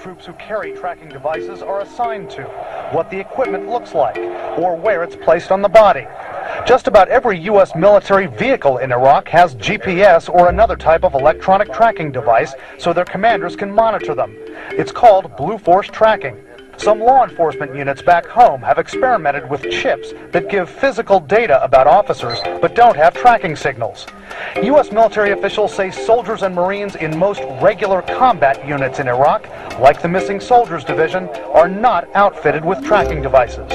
troops who carry tracking devices are assigned to, what the equipment looks like, or where it's placed on the body. Just about every U.S. military vehicle in Iraq has GPS or another type of electronic tracking device so their commanders can monitor them. It's called Blue Force tracking. Some law enforcement units back home have experimented with chips that give physical data about officers but don't have tracking signals. U.S. military officials say soldiers and Marines in most regular combat units in Iraq, like the Missing Soldiers Division, are not outfitted with tracking devices.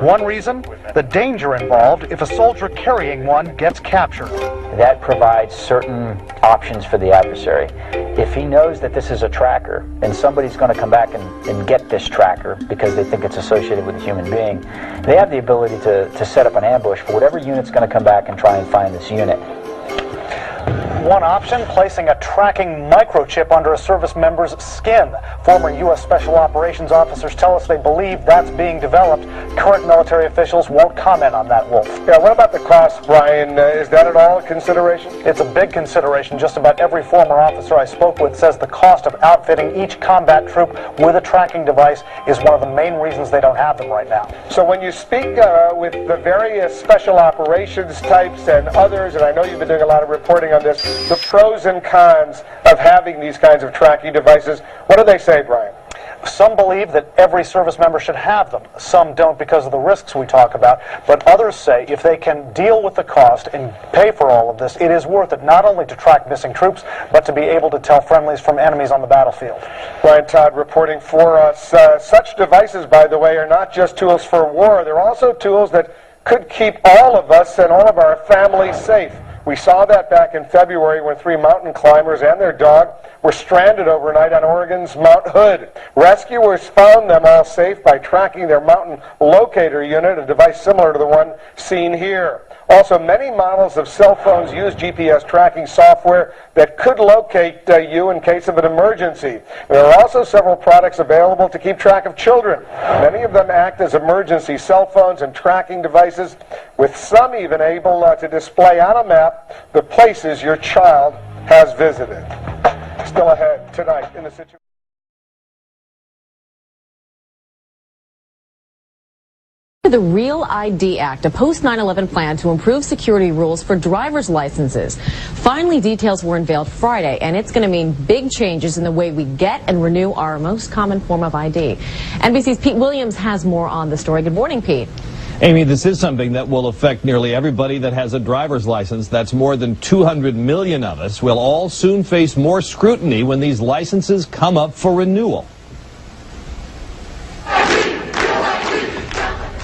One reason? The danger involved if a soldier carrying one gets captured. That provides certain options for the adversary. If he knows that this is a tracker, and somebody's going to come back and get this tracker because they think it's associated with a human being, they have the ability to set up an ambush for whatever unit's going to come back and try and find this unit. One option, placing a tracking microchip under a service member's skin. Former U.S. Special Operations officers tell us they believe that's being developed. Current military officials won't comment on that, Wolf. Yeah, what about the cost, Brian? Is that at all a consideration? It's a big consideration. Just about every former officer I spoke with says the cost of outfitting each combat troop with a tracking device is one of the main reasons they don't have them right now. So when you speak with the various special operations types and others, and I know you've been doing a lot of reporting on this, the pros and cons of having these kinds of tracking devices, what do they say, Brian? Some believe that every service member should have them. Some don't because of the risks we talk about. But others say if they can deal with the cost and pay for all of this, it is worth it not only to track missing troops, but to be able to tell friendlies from enemies on the battlefield. Brian Todd reporting for us. Such devices, by the way, are not just tools for war. They're also tools that could keep all of us and all of our families safe. We saw that back in February when 3 mountain climbers and their dog were stranded overnight on Oregon's Mount Hood. Rescuers found them all safe by tracking their mountain locator unit, a device similar to the one seen here. Also, many models of cell phones use GPS tracking software that could locate you in case of an emergency. There are also several products available to keep track of children. Many of them act as emergency cell phones and tracking devices, with some even able to display on a map the places your child has visited. Still ahead tonight in the situation. The Real ID Act, a post-9/11 plan to improve security rules for driver's licenses. Finally, details were unveiled Friday, and it's going to mean big changes in the way we get and renew our most common form of ID. NBC's Pete Williams has more on the story. Good morning, Pete. Amy, this is something that will affect nearly everybody that has a driver's license. That's more than 200 million of us. We'll all soon face more scrutiny when these licenses come up for renewal.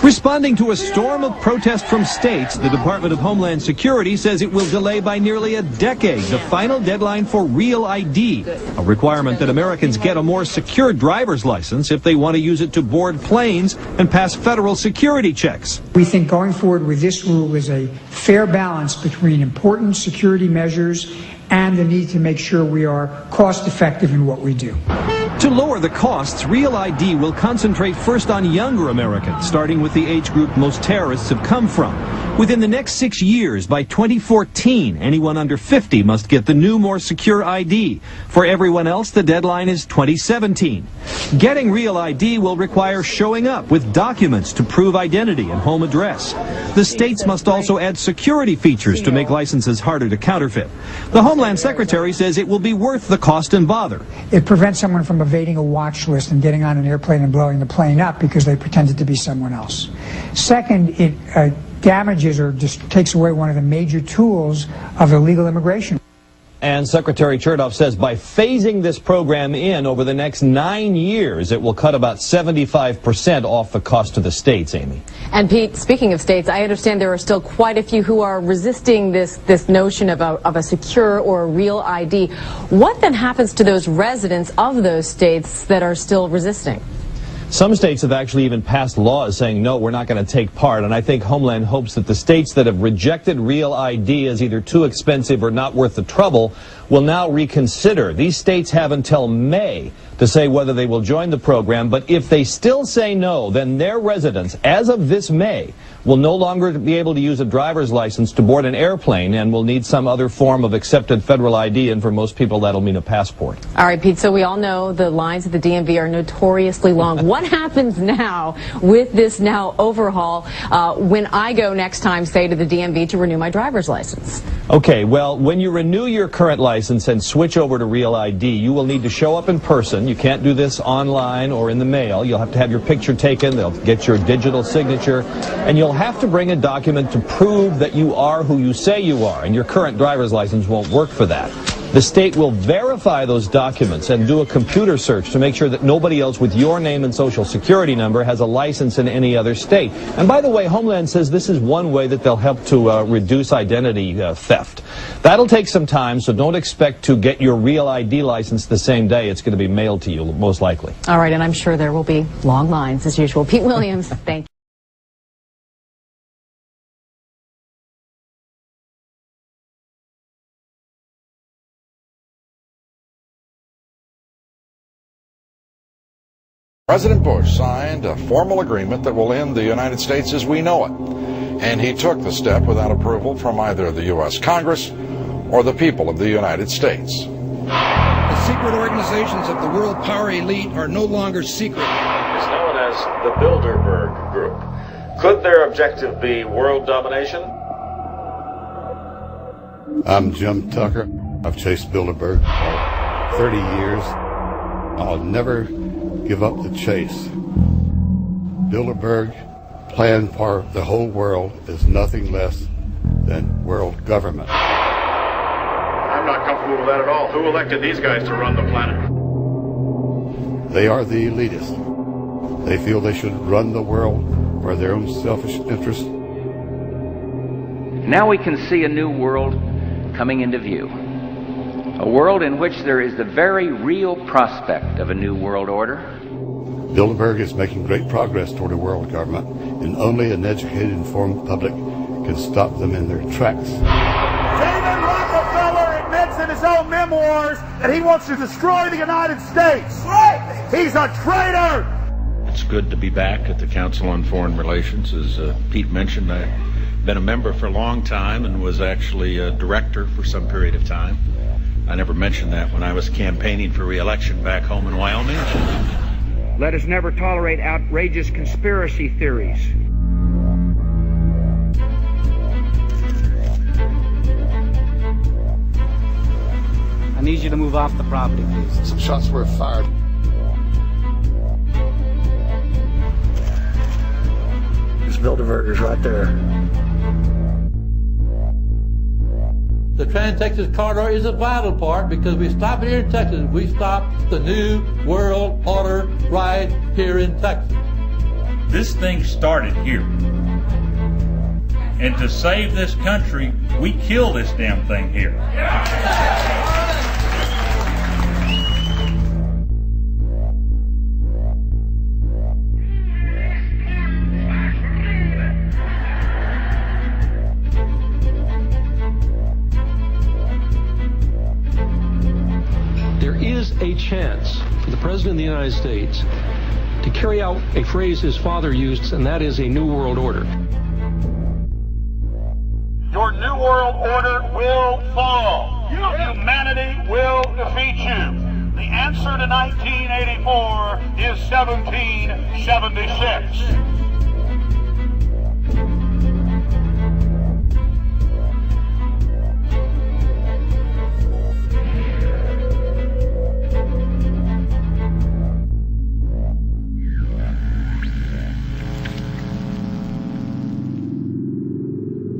Responding to a storm of protest from states, the Department of Homeland Security says it will delay by nearly a decade the final deadline for Real ID, a requirement that Americans get a more secure driver's license if they want to use it to board planes and pass federal security checks. We think going forward with this rule is a fair balance between important security measures and the need to make sure we are cost-effective in what we do. To lower the costs, Real ID will concentrate first on younger Americans, starting with the age group most terrorists have come from. Within the next 6 years, by 2014, anyone under 50 must get the new, more secure ID. For everyone else, the deadline is 2017. Getting Real ID will require showing up with documents to prove identity and home address. The states must also add security features to make licenses harder to counterfeit. The Homeland Secretary says it will be worth the cost and bother. It prevents someone from evading a watch list and getting on an airplane and blowing the plane up because they pretended to be someone else. Second, it damages or just takes away one of the major tools of illegal immigration. And Secretary Chertoff says by phasing this program in over the next 9 years, it will cut about 75% off the cost to the states, Amy. And Pete, speaking of states, I understand there are still quite a few who are resisting this notion of a secure or a real ID. What then happens to those residents of those states that are still resisting? Some states have actually even passed laws saying, no, we're not going to take part. And I think Homeland hopes that the states that have rejected Real ID as either too expensive or not worth the trouble will now reconsider. These states have until May to say whether they will join the program, but if they still say no, then their residents, as of this May, will no longer be able to use a driver's license to board an airplane and will need some other form of accepted federal ID, and for most people that'll mean a passport. All right, Pete, so we all know the lines at the DMV are notoriously long. What happens now with this now overhaul when I go next time, say, to the DMV to renew my driver's license? Okay, well, when you renew your current license and switch over to Real ID, you will need to show up in person. You can't do this online or in the mail. You'll have to have your picture taken. They'll get your digital signature, and you'll have to bring a document to prove that you are who you say you are, and your current driver's license won't work for that. The state will verify those documents and do a computer search to make sure that nobody else with your name and social security number has a license in any other state. And by the way, Homeland says this is one way that they'll help to reduce identity theft. That'll take some time, so don't expect to get your Real ID license the same day. It's going to be mailed to you, most likely. All right, and I'm sure there will be long lines as usual. Pete Williams, thank you. President Bush signed a formal agreement that will end the United States as we know it, and he took the step without approval from either the U.S. Congress or the people of the United States. The secret organizations of the world power elite are no longer secret. It's known as the Bilderberg Group. Could their objective be world domination? I'm Jim Tucker. I've chased Bilderberg for 30 years. I'll never give up the chase. Bilderberg plan for the whole world is nothing less than world government. I'm not comfortable with that at all. Who elected these guys to run the planet? They are the elitists. They feel they should run the world for their own selfish interests. Now we can see a new world coming into view. A world in which there is the very real prospect of a new world order. Bilderberg is making great progress toward a world government, and only an educated, informed public can stop them in their tracks. David Rockefeller admits in his own memoirs that he wants to destroy the United States. Right. He's a traitor. It's good to be back at the Council on Foreign Relations. As Pete mentioned, I've been a member for a long time and was actually a director for some period of time. I never mentioned that when I was campaigning for re-election back home in Wyoming. Let us never tolerate outrageous conspiracy theories. I need you to move off the property, please. Some shots were fired. There's Bilderbergers right there. The Trans-Texas Corridor is a vital part because we stop it here in Texas. We stop the new world order right here in Texas. This thing started here. And to save this country, we kill this damn thing here. A chance for the President of the United States to carry out a phrase his father used, and that is a new world order. Your new world order will fall. Humanity will defeat you. The answer to 1984 is 1776.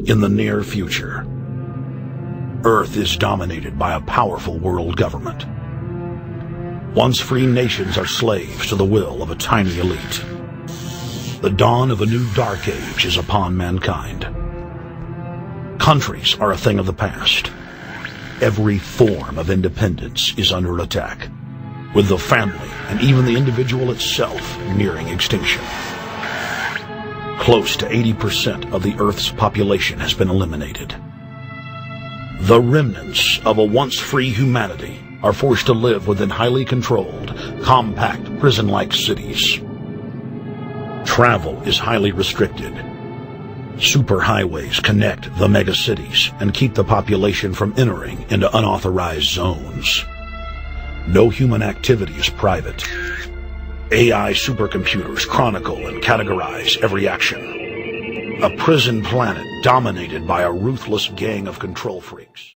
In the near future, Earth is dominated by a powerful world government. Once free nations are slaves to the will of a tiny elite. The dawn of a new dark age is upon mankind. Countries are a thing of the past. Every form of independence is under attack, with the family and even the individual itself nearing extinction. Close to 80% of the Earth's population has been eliminated. The remnants of a once-free humanity are forced to live within highly controlled, compact, prison-like cities. Travel is highly restricted. Superhighways connect the megacities and keep the population from entering into unauthorized zones. No human activity is private. AI supercomputers chronicle and categorize every action. A prison planet dominated by a ruthless gang of control freaks.